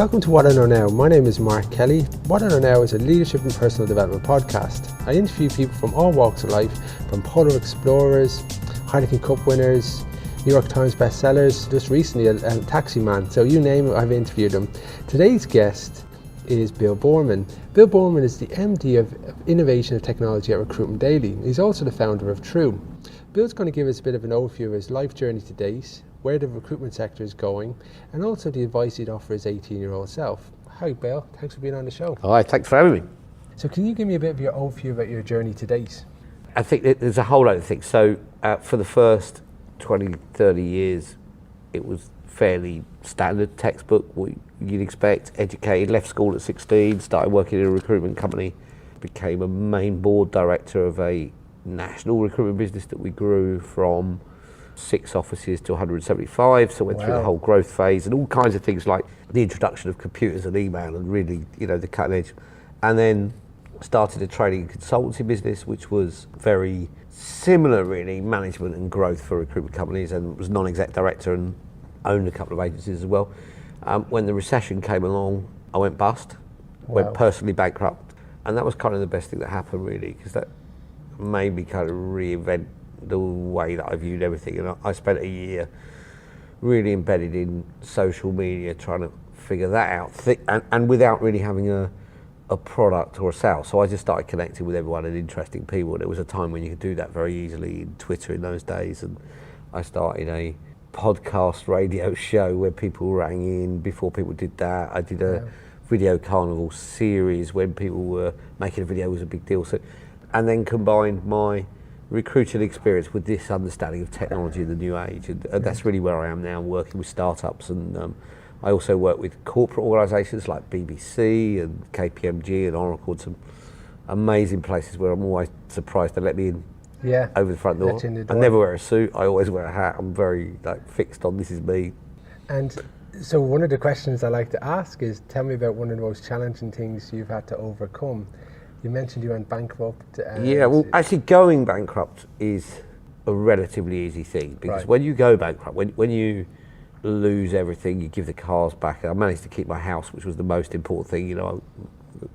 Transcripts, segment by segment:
Welcome to What I Know Now. My name is Mark Kelly. What I Know Now is a leadership and personal development podcast. I interview people from all walks of life, from polar explorers, Heineken Cup winners, New York Times bestsellers, just recently a taxi man. So you name it, I've interviewed him. Today's guest is Bill Boorman. Bill Boorman is the MD of Innovation and Technology at Recruitment Daily. He's also the founder of True. Bill's going to give us a bit of an overview of his life journey to date, where the recruitment sector is going, and also the advice he'd offer his 18-year-old self. Hi Bill, thanks for being on the show. Hi, thanks for having me. So can you give me a bit of your overview about your journey to date? I think there's a whole lot of things. So for the first 20, 30 years, it was fairly standard textbook, what you'd expect, educated, left school at 16, started working in a recruitment company, became a main board director of a national recruitment business that we grew from 6 offices to 175, so went through the whole growth phase and all kinds of things like the introduction of computers and email and really, the cutting edge. And then started a training and consultancy business, which was very similar really, management and growth for recruitment companies, and was non-exec director and owned a couple of agencies as well. When the recession came along, I went bust, went personally bankrupt, and that was kind of the best thing that happened really, because that made me kind of reinvent the way that I viewed everything. And I spent a year really embedded in social media trying to figure that out, and without really having a product or a sale. So I just started connecting with everyone and interesting people. There was a time when you could do that very easily in Twitter in those days, and I started a podcast radio show where people rang in. Before people did that, I did a video carnival series when people were making a video was a big deal. So, and then combined my recruiting experience with this understanding of technology in the new age, and that's really where I am now, working with startups. And I also work with corporate organisations like BBC and KPMG and Oracle, some amazing places where I'm always surprised they let me in over the front door. I never wear a suit, I always wear a hat. I'm very fixed on this is me. And so one of the questions I like to ask is, tell me about one of the most challenging things you've had to overcome. You mentioned you went bankrupt. Yeah, well, actually going bankrupt is a relatively easy thing, because when you go bankrupt, when you lose everything, you give the cars back. I managed to keep my house, which was the most important thing,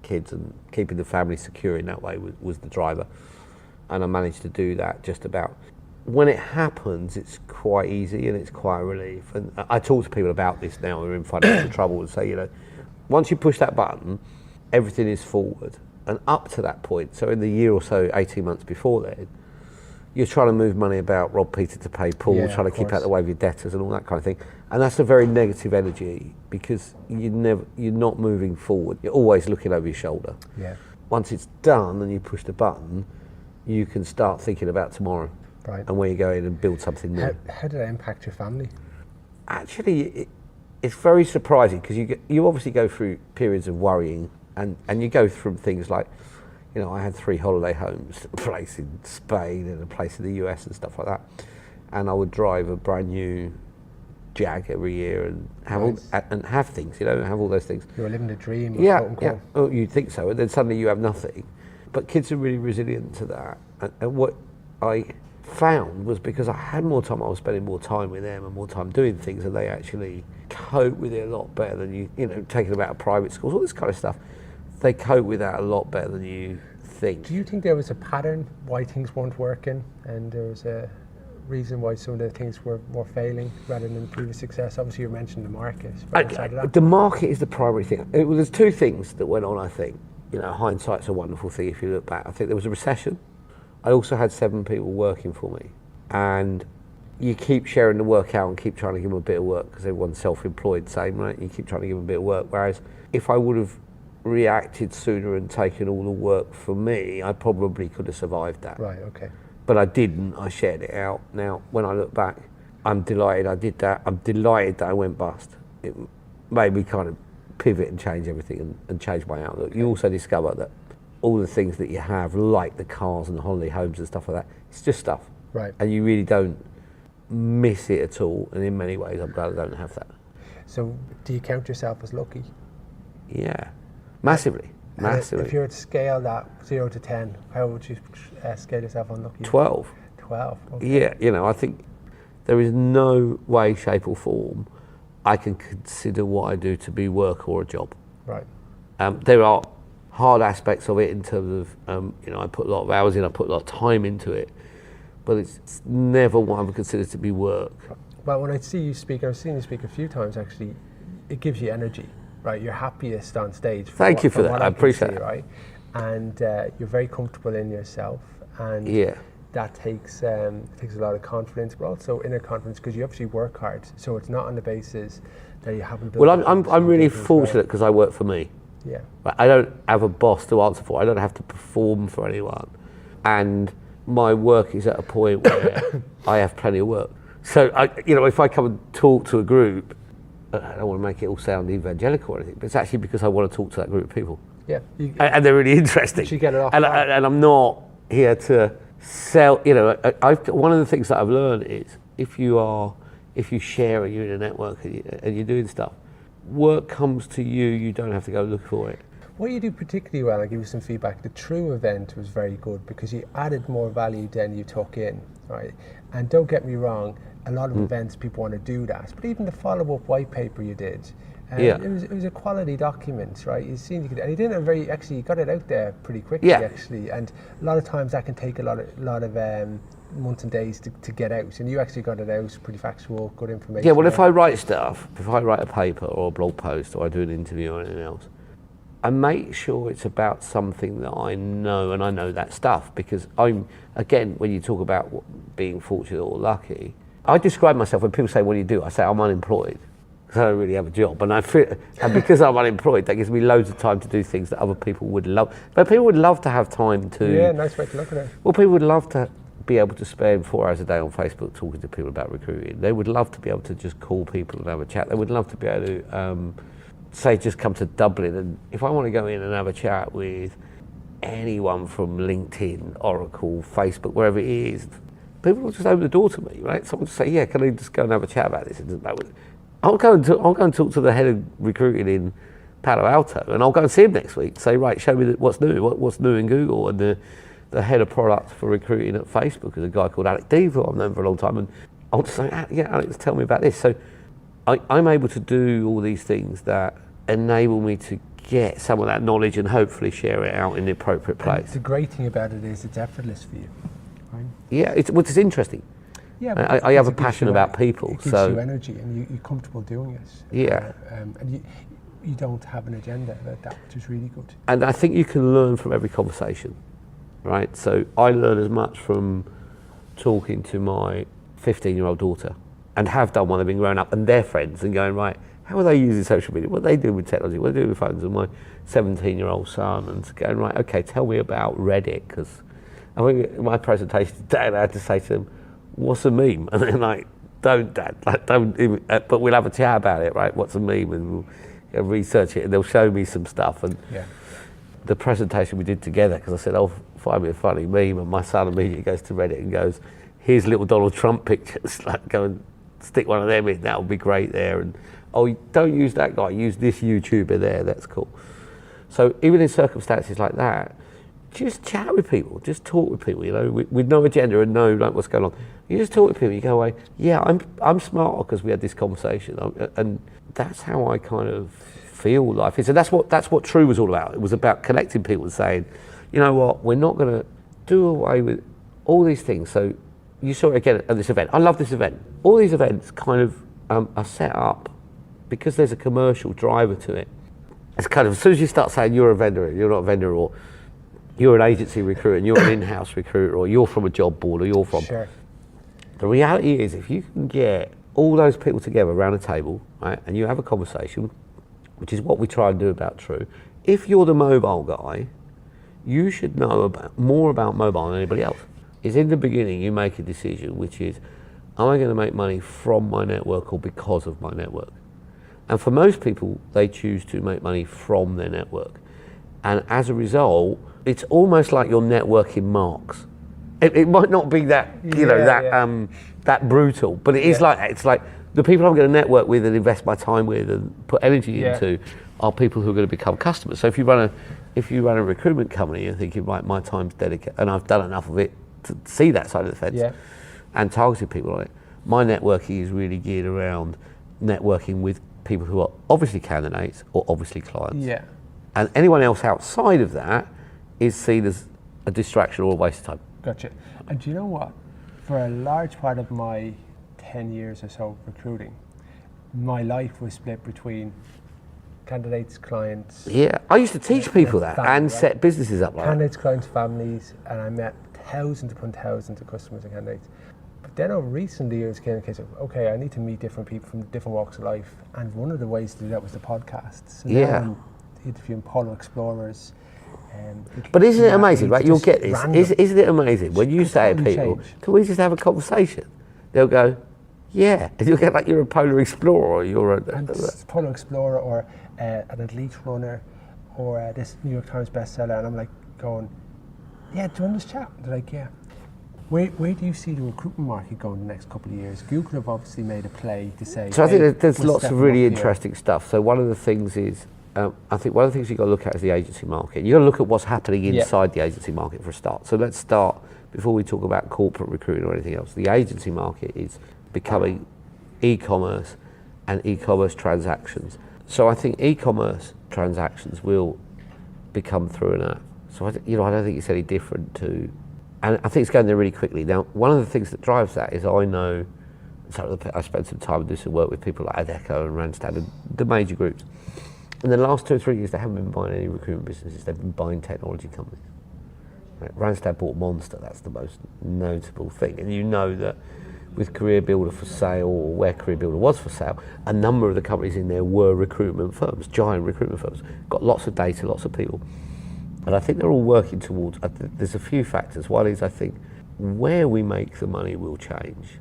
kids, and keeping the family secure in that way was the driver. And I managed to do that just about. When it happens, it's quite easy and it's quite a relief. And I talk to people about this now who are in financial trouble and say, once you push that button, everything is forward. And up to that point, so in the year or so, 18 months before then, you're trying to move money about, rob Peter to pay Paul, trying to keep out the way of your debtors and all that kind of thing. And that's a very negative energy, because you're not moving forward. You're always looking over your shoulder. Yeah. Once it's done and you push the button, you can start thinking about tomorrow and where you're going and build something new. How did that impact your family? Actually, it's very surprising, because you obviously go through periods of worrying. And you go from things like, I had 3 holiday homes, a place in Spain and a place in the US and stuff like that. And I would drive a brand new Jag every year and have things, have all those things. You were living the dream. Yeah. Oh, you'd think so. And then suddenly you have nothing. But kids are really resilient to that. And what I found was, because I had more time, I was spending more time with them and more time doing things, and they actually cope with it a lot better than you taking them out of private schools, all this kind of stuff. They cope with that a lot better than you think. Do you think there was a pattern why things weren't working, and there was a reason why some of the things were failing rather than previous success? Obviously you mentioned the market. The market is the primary thing. There's 2 things that went on, I think. Hindsight's a wonderful thing if you look back. I think there was a recession. I also had 7 people working for me, and you keep sharing the work out and keep trying to give them a bit of work, because everyone's self-employed, same, right? You keep trying to give them a bit of work, whereas if I would have reacted sooner and taken all the work for me, I probably could have survived that. Right, okay. But I didn't, I shared it out. Now, when I look back, I'm delighted I did that. I'm delighted that I went bust. It made me kind of pivot and change everything and change my outlook. You also discover that all the things that you have, like the cars and the holiday homes and stuff like that, it's just stuff. Right. And you really don't miss it at all. And in many ways, I'm glad I don't have that. So, do you count yourself as lucky? Yeah. Massively. If you were to scale that 0 to 10, how would you scale yourself on lucky? 12. 12. Okay. Yeah, I think there is no way, shape or form I can consider what I do to be work or a job. Right. There are hard aspects of it in terms of, I put a lot of hours in, I put a lot of time into it, but it's never what I would consider to be work. Well, when I see you speak, I've seen you speak a few times actually, it gives you energy, right? You're happiest on stage. Thank you for that, I appreciate it. Right? And you're very comfortable in yourself, and that takes a lot of confidence, but also inner confidence, because you obviously work hard. So it's not on the basis that you haven't built. Well, I'm really fortunate because I work for me. Yeah. I don't have a boss to answer for. I don't have to perform for anyone, and my work is at a point where I have plenty of work. So if I come and talk to a group, I don't want to make it all sound evangelical or anything, but it's actually because I want to talk to that group of people. Yeah. And they're really interesting. You get it off. And I'm not here to sell. One of the things that I've learned is if you share and you're in a network and you're doing stuff, work comes to you. You don't have to go look for it. What you do particularly well, I'll give you some feedback. The True event was very good because you added more value than you took in, right? And don't get me wrong, a lot of events people want to do that, but even the follow-up white paper you did, it was a quality document, right? You did it you got it out there pretty quickly, actually, and a lot of times that can take a lot of months and days to get out, and you actually got it out, pretty factual, good information. Yeah, well, if I write a paper or a blog post or I do an interview or anything else, I make sure it's about something that I know, and I know that stuff, because when you talk about being fortunate or lucky, I describe myself, when people say, what do you do? I say, I'm unemployed, because I don't really have a job. And because I'm unemployed, that gives me loads of time to do things that other people would love. But people would love to have time to... Yeah, nice way to look at it. Well, people would love to be able to spend 4 hours a day on Facebook talking to people about recruiting. They would love to be able to just call people and have a chat. They would love to be able to... say just come to Dublin, and if I want to go in and have a chat with anyone from LinkedIn, Oracle, Facebook, wherever it is, people will just open the door to me, right? Someone will say, yeah, can I just go and have a chat about this? I'll go and talk to the head of recruiting in Palo Alto, and I'll go and see him next week. Say, right, show me what's new in Google. And the head of product for recruiting at Facebook is a guy called Alex Deave, who I've known for a long time, and I'll just say, yeah, Alex, tell me about this. So I'm able to do all these things that enable me to get some of that knowledge and hopefully share it out in the appropriate place. And the great thing about it is it's effortless for you, right? Yeah, it's interesting. Yeah, I have a passion about people. It gives you energy, and you're comfortable doing it. Yeah. And you don't have an agenda about that, which is really good. And I think you can learn from every conversation, right? So I learn as much from talking to my 15-year-old daughter, and have done when they've been growing up, and their friends, and going, right, how are they using social media? What are they doing with technology? What are they doing with phones? And my 17-year-old son, and going, right, okay, tell me about Reddit, because I think in my presentation today, I had to say to them, what's a meme? And they're like, don't, Dad, don't even, but we'll have a chat about it, right? What's a meme? And we'll research it, and they'll show me some stuff. And the presentation we did together, because I said, oh, find me a funny meme, and my son immediately goes to Reddit and goes, here's little Donald Trump pictures, like go and stick one of them in, that would be great there. And oh, don't use that guy, use this YouTuber there, that's cool. So even in circumstances like that, just chat with people, just talk with people, with no agenda and know like what's going on. You just talk with people, you go away, yeah, I'm smarter because we had this conversation. And that's how I kind of feel life is. And that's what True was all about. It was about connecting people and saying, you know what, we're not going to do away with all these things. So you saw it again at this event. I love this event. All these events kind of are set up because there's a commercial driver to it. It's kind of, as soon as you start saying you're a vendor, you're not a vendor, or you're an agency recruiter, and you're an in-house recruiter, or you're from a job board, or you're from... Sure. The reality is, if you can get all those people together around a table, right, and you have a conversation, which is what we try and do about True, if you're the mobile guy, you should know more about mobile than anybody else. Is in the beginning you make a decision, which is, am I going to make money from my network or because of my network? And for most people, they choose to make money from their network. And as a result, it's almost like you're networking marks. It might not be that, that brutal, but it is like that. It's like the people I'm going to network with and invest my time with and put energy into are people who are going to become customers. So if you run a recruitment company, you're thinking, right, my time's dedicated, and I've done enough of it to see that side of the fence and targeted people on it. My networking is really geared around networking with people who are obviously candidates or obviously clients. Yeah. And anyone else outside of that is seen as a distraction or a waste of time. Gotcha. And do you know what? For a large part of my 10 years or so recruiting, my life was split between candidates, clients. Yeah, I used to teach people that family, and right? set businesses up like that. Candidates, clients, families, and I met thousands upon thousands of customers and candidates. But then over recent years came a case of, okay, I need to meet different people from different walks of life. And one of the ways to do that was the podcast. So now I'm interviewing polo explorers. But isn't it amazing, right? You'll just get this. random. Isn't it amazing when you say to totally people, change. can we just have a conversation? They'll go, yeah. And you'll get like you're a polar explorer or you're And polo explorer or an elite runner or this New York Times bestseller. And I'm like going, yeah, do you want this chat? They're like, yeah. Where do you see the recruitment market going in the next couple of years? Google have obviously made a play to say. So I think there's we're lots of stepping really up here. interesting stuff. So one of the things is, I think one of the things you've got to look at is the agency market. You've got to look at what's happening inside the agency market for a start. So let's start, before we talk about corporate recruiting or anything else, the agency market is becoming e-commerce and e-commerce transactions. So I think e-commerce transactions will become through an app. So I don't think it's any different to, and I think it's going there really quickly. Now, one of the things that drives that is I spent some time doing some work with people like Adecco and Randstad and the major groups. In the last 2 or 3 years, they haven't been buying any recruitment businesses, they've been buying technology companies. Right? Randstad bought Monster, that's the most notable thing. And you know that with Career Builder for sale, or where Career Builder was for sale, a number of the companies in there were recruitment firms, giant recruitment firms, got lots of data, lots of people. And I think they're all working towards, there's a few factors. One is I think where we make the money will change.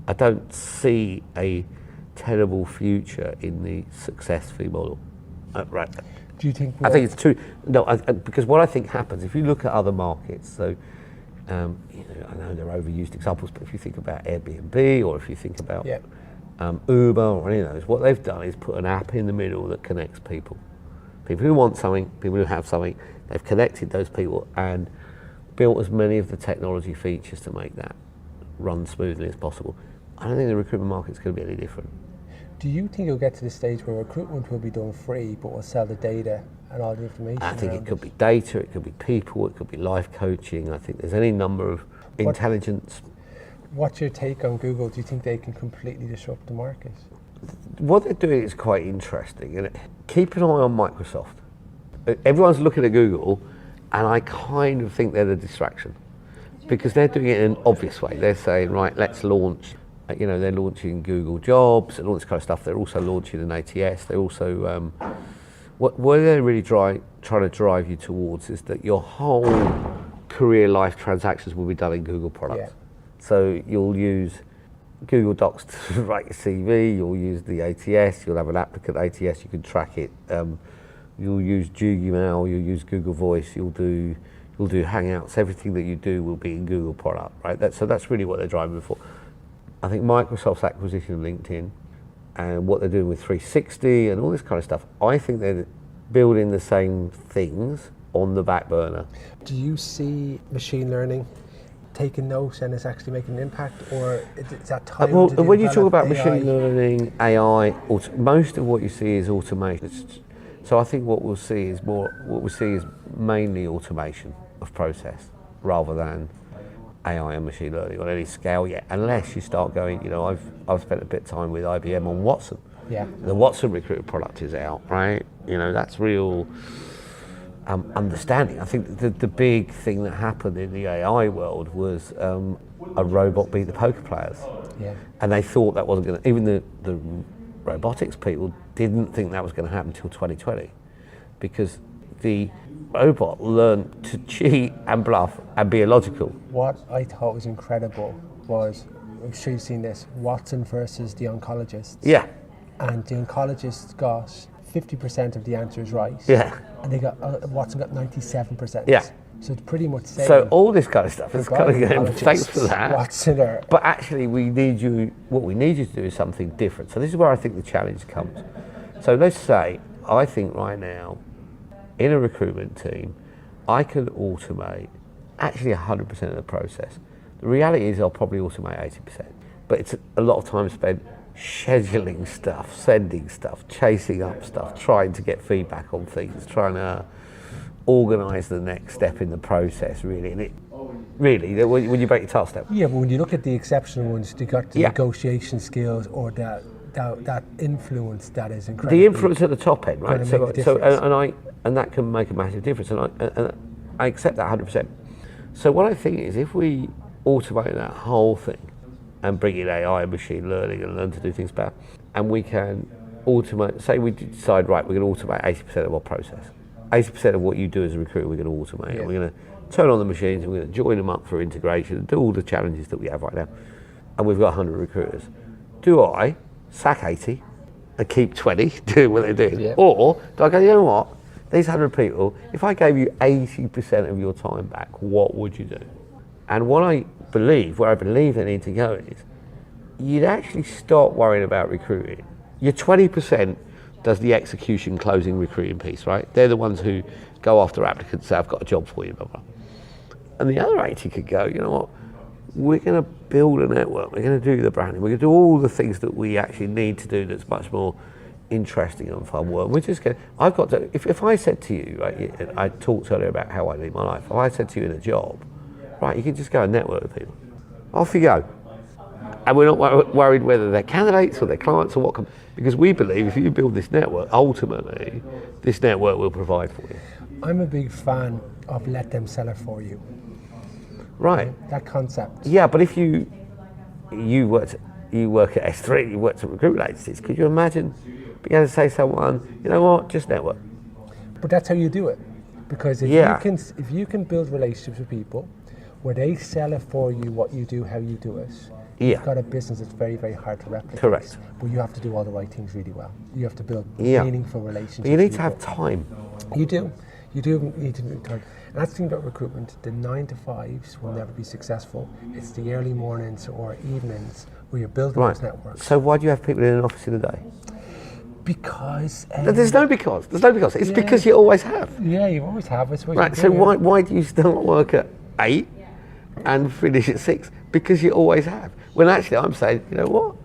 I don't see a terrible future in the success fee model. Right. Do you think? I think it's too, no, because what I think happens, if you look at other markets, so, I know they're overused examples, but if you think about Airbnb or if you think about Uber or any of those, what they've done is put an app in the middle that connects people. People who want something, people who have something, they've connected those people and built as many of the technology features to make that run smoothly as possible. I don't think the recruitment market's going to be any different. Do you think you'll get to the stage where recruitment will be done free, but will sell the data and all the information? I think it could be data, it could be people, it could be life coaching. I think there's any number of intelligence. What's your take on Google? Do you think they can completely disrupt the market? What they're doing is quite interesting. And keep an eye on Microsoft. Everyone's looking at Google, and I kind of think they're the distraction because they're doing it in an obvious way. They're saying, right, let's launch. They're launching Google Jobs and all this kind of stuff. They're also launching an ATS. They're also, what they're really trying to drive you towards is that your whole career life transactions will be done in Google products. Yeah. So you'll use Google Docs to write your CV, you'll use the ATS, you'll have an applicant ATS, you can track it. You'll use Gmail, you'll use Google Voice, you'll do Hangouts. Everything that you do will be in Google product, right? So that's really what they're driving for. I think Microsoft's acquisition of LinkedIn and what they're doing with 360 and all this kind of stuff, I think they're building the same things on the back burner. Do you see machine learning taking note and it's actually making an impact, or is that time? Well, to when you talk develop about machine learning, AI, most of what you see is automation. So I think what we'll see is mainly automation of process rather than AI and machine learning on any scale yet, unless you start going, I've spent a bit of time with IBM on Watson. Yeah. The Watson recruiter product is out, right? That's real understanding. I think the big thing that happened in the AI world was a robot beat the poker players. Yeah. And they thought that wasn't going to, even the robotics people didn't think that was going to happen until 2020, because the robot learned to cheat and bluff and be illogical. What I thought was incredible was, I'm sure you've seen this, Watson versus the oncologists. Yeah. And the oncologists got 50% of the answers right. Yeah. And they got Watson got 97%. Yeah. So it's pretty much saying. So all this kind of stuff is kind of going, thanks for that. Watson or, but actually what we need you to do is something different. So this is where I think the challenge comes. So let's say, I think right now, in a recruitment team, I can automate actually 100% of the process. The reality is I'll probably automate 80%, but it's a lot of time spent scheduling stuff, sending stuff, chasing up stuff, trying to get feedback on things, trying to organise the next step in the process, really. And really, when you break your task down. Yeah, but when you look at the exceptional ones, you got the negotiation skills or that influence that is incredible. The influence at the top end, right? And that can make a massive difference, and I accept that 100%. So what I think is, if we automate that whole thing and bring in AI and machine learning and learn to do things better, and we can automate, say we decide, right, we're going to automate 80% of our process. 80% of what you do as a recruiter, we're going to automate. Yeah. And we're going to turn on the machines, and we're going to join them up for integration and do all the challenges that we have right now. And we've got 100 recruiters. Do I sack 80 and keep 20 doing what they're doing? Yeah. Or do I go, you know what? These 100 people, if I gave you 80% of your time back, what would you do? And where I believe they need to go is, you'd actually stop worrying about recruiting. Your 20% does the execution, closing, recruiting piece, right? They're the ones who go after applicants, say, I've got a job for you, blah, blah. And the other 80 could go, you know what? We're going to build a network. We're going to do the branding. We're going to do all the things that we actually need to do that's much more interesting and fun work. We're just going. I've got to. If I said to you, right, I talked earlier about how I lead my life. If I said to you in a job, right, you can just go and network with people. Off you go, and we're not worried whether they're candidates or they're clients or what. Because we believe if you build this network, ultimately, this network will provide for you. I'm a big fan of let them sell it for you. Right. That concept. Yeah, but if you work at S3, you worked at recruitment agencies, could you imagine being able to say to someone, you know what, just network? But that's how you do it. Because if you can build relationships with people where they sell it for you, what you do, how you do it, you've got a business that's very, very hard to replicate. Correct. But you have to do all the right things really well. You have to build meaningful relationships. But you need to have time. You do. You do need to have time. And that's the thing about recruitment. The 9 to 5s will never be successful. It's the early mornings or evenings where you're building those networks. So why do you have people in an office in a day? Because... There's no because. It's because you always have. Yeah, you always have. Right, so why do you start work at 8 and finish at 6? Because you always have. When actually I'm saying, you know what?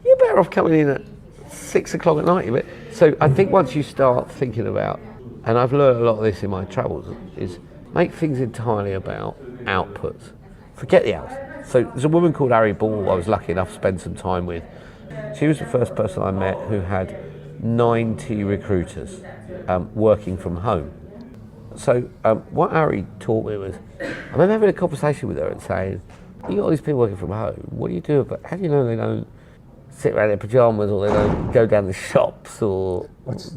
You're better off coming in at 6 o'clock at night. So I think once you start thinking about, and I've learned a lot of this in my travels, is make things entirely about outputs. Forget the hours. So there's a woman called Ari Ball I was lucky enough to spend some time with. She was the first person I met who had 90 recruiters working from home. So what Ari taught me was, I remember having a conversation with her and saying, you got all these people working from home, what do you do about, how do you know they don't sit around in their pyjamas or they don't go down the shops or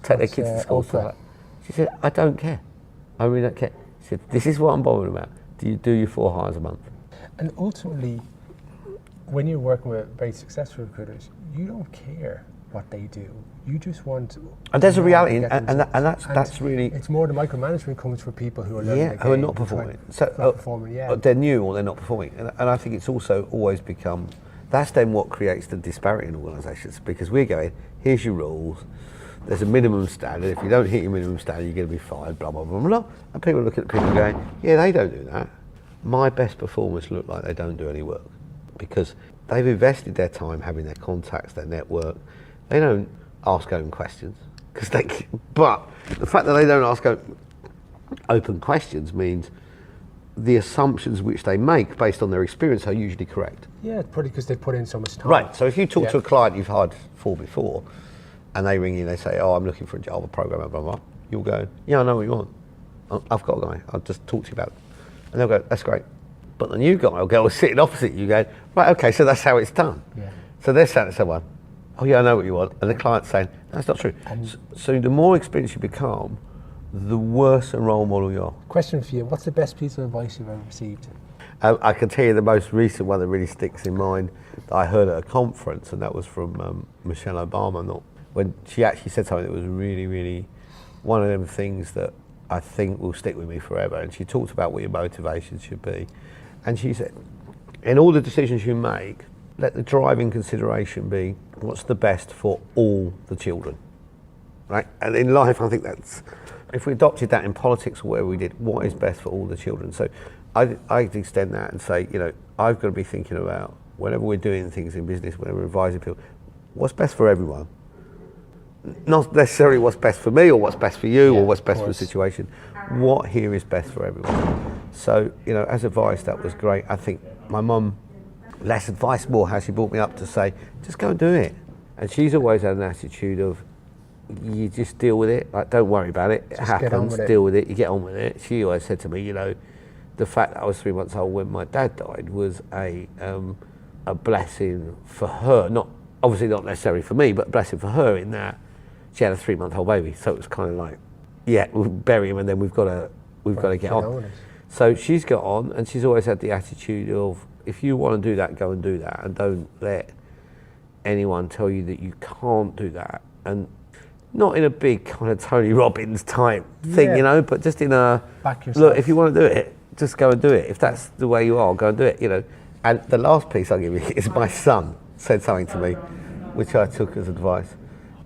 take their kids to school? Stuff like that. She said, I don't care. I really don't care. She said, this is what I'm bothered about. Do you do your 4 hires a month? And ultimately, when you're working with very successful recruiters, you don't care what they do. You just want. And there's a reality, and that's really. It's more the micromanagement comes for people who are learning who are not performing. They're new or they're not performing, and I think it's also always become. That's then what creates the disparity in organisations, because we're going, here's your rules. There's a minimum standard. If you don't hit your minimum standard, you're going to be fired. Blah blah blah blah. And people are looking at people going, yeah, they don't do that. My best performers look like they don't do any work, because they've invested their time having their contacts, their network. They don't ask open questions, but the fact that they don't ask open questions means the assumptions which they make based on their experience are usually correct. Yeah, it's probably because they put in so much time. Right, so if you talk to a client you've hired for before, and they ring you and they say, oh, I'm looking for a Java programmer, blah, blah, you'll go, yeah, I know what you want. I've got a guy, I'll just talk to you about it. And they'll go, that's great. But the new guy will go sitting opposite you going, right, okay, so that's how it's done. Yeah. So they're saying to someone, oh yeah, I know what you want. And the client's saying, that's not true. So the more experienced you become, the worse a role model you are. Question for you, what's the best piece of advice you've ever received? I can tell you the most recent one that really sticks in mind that I heard at a conference, and that was from Michelle Obama, when she actually said something that was really, really one of them things that I think will stick with me forever. And she talked about what your motivation should be. And she said, in all the decisions you make, let the driving consideration be what's the best for all the children, right? And in life, I think that's, if we adopted that in politics or whatever we did, what is best for all the children? So I'd extend that and say, you know, I've got to be thinking about whenever we're doing things in business, whenever we're advising people, what's best for everyone. Not necessarily what's best for me or what's best for you or what's best for the situation. What here is best for everyone. So, as advice, that was great. I think my mum, less advice, more how she brought me up to say, just go and do it. And she's always had an attitude of, you just deal with it, like don't worry about it, it happens, deal with it, you get on with it. She always said to me, the fact that I was 3 months old when my dad died was a blessing for her, obviously not necessarily for me, but a blessing for her in that she had a 3-month-old baby. So it was kind of like, we'll bury him and then we've got to get on. So she's got on, and she's always had the attitude of, if you want to do that, go and do that, and don't let anyone tell you that you can't do that. And not in a big kind of Tony Robbins type thing, but just in a, look, if you want to do it, just go and do it. If that's the way you are, go and do it, And the last piece I'll give you is my son said something to me, which I took as advice.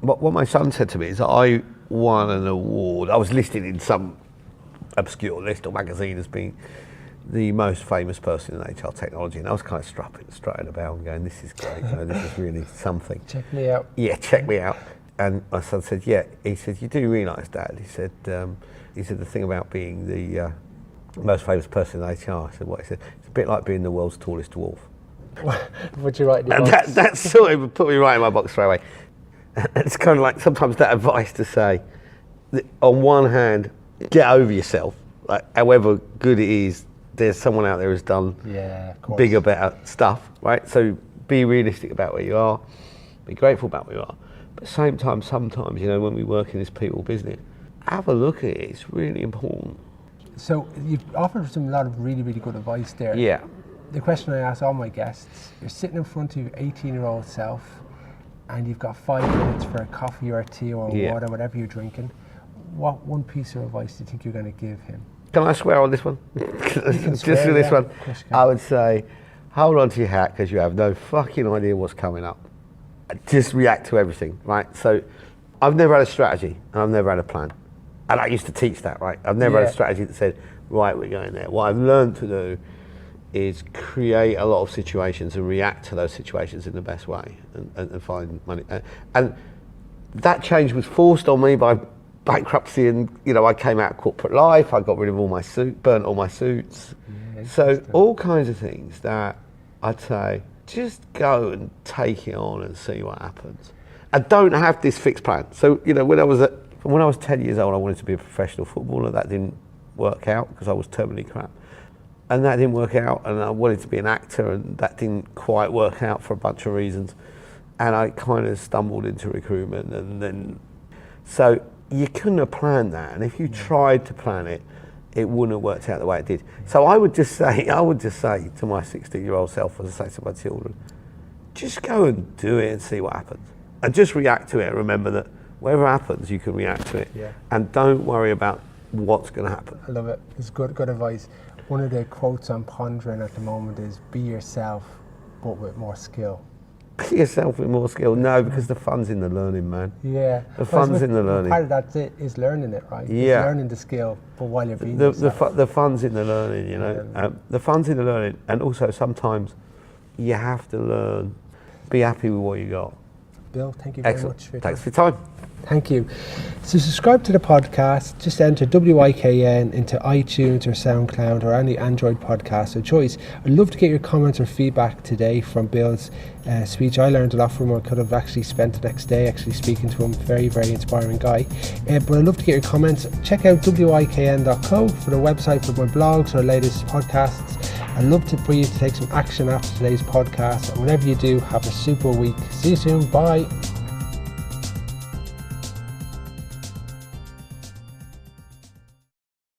What my son said to me is that I won an award. I was listed in some obscure list or magazine as being the most famous person in HR technology, and I was kind of strutting about and going, this is great, this is really something. Check me out. Yeah, check me out. And my son said, he said, you do realise, Dad, he said the thing about being the most famous person in HR, I said, what? He said, it's a bit like being the world's tallest dwarf. Would you write in your box? That sort of put me right in my box straight away. It's kind of like sometimes that advice to say, that on one hand, get over yourself, like however good it is, there's someone out there who's done bigger, better stuff, right? So be realistic about where you are, be grateful about where you are. But at the same time, sometimes, when we work in this people business, have a look at it, it's really important. So you've offered a lot of really, really good advice there. Yeah. The question I ask all my guests, you're sitting in front of your 18-year-old self and you've got 5 minutes for a coffee or a tea or water, whatever you're drinking. What one piece of advice do you think you're going to give him? Can I swear on this one? Just for this one, I would say, hold on to your hat because you have no fucking idea what's coming up. Just react to everything, right? So I've never had a strategy and I've never had a plan. And I used to teach that, right? I've never had a strategy that said, right, we're going there. What I've learned to do is create a lot of situations and react to those situations in the best way and find money. And that change was forced on me by bankruptcy, and I came out of corporate life, I got rid of all my burnt all my suits. So all kinds of things that I'd say, just go and take it on and see what happens. I don't have this fixed plan. So, when I was 10 years old, I wanted to be a professional footballer. That didn't work out because I was terminally crap. And that didn't work out, and I wanted to be an actor, and that didn't quite work out for a bunch of reasons. And I kind of stumbled into recruitment, and then, so you couldn't have planned that. And if you tried to plan it, it wouldn't have worked out the way it did. So I would just say to my 16-year-old self, as I say to my children, just go and do it and see what happens. And just react to it, and remember that whatever happens, you can react to it. And don't worry about what's going to happen. I love it. It's good advice. One of the quotes I'm pondering at the moment is, be yourself, but with more skill. Be yourself with more skill? No, because the fun's in the learning, man. Yeah. The fun's in the learning. Part of that is learning it, right? Yeah. It's learning the skill, but while you're being yourself. The fun's in the learning, the fun's in the learning, and also sometimes you have to learn. Be happy with what you got. Bill, thank you very much for your time. Thanks for your time. Thank you. So subscribe to the podcast. Just enter WIKN into iTunes or SoundCloud or any Android podcast of choice. I'd love to get your comments or feedback today from Bill's speech. I learned a lot from him. I could have actually spent the next day actually speaking to him. Very, very inspiring guy. But I'd love to get your comments. Check out WIKN.co for the website for my blogs or latest podcasts. I'd love for you to take some action after today's podcast. And whenever you do, have a super week. See you soon. Bye.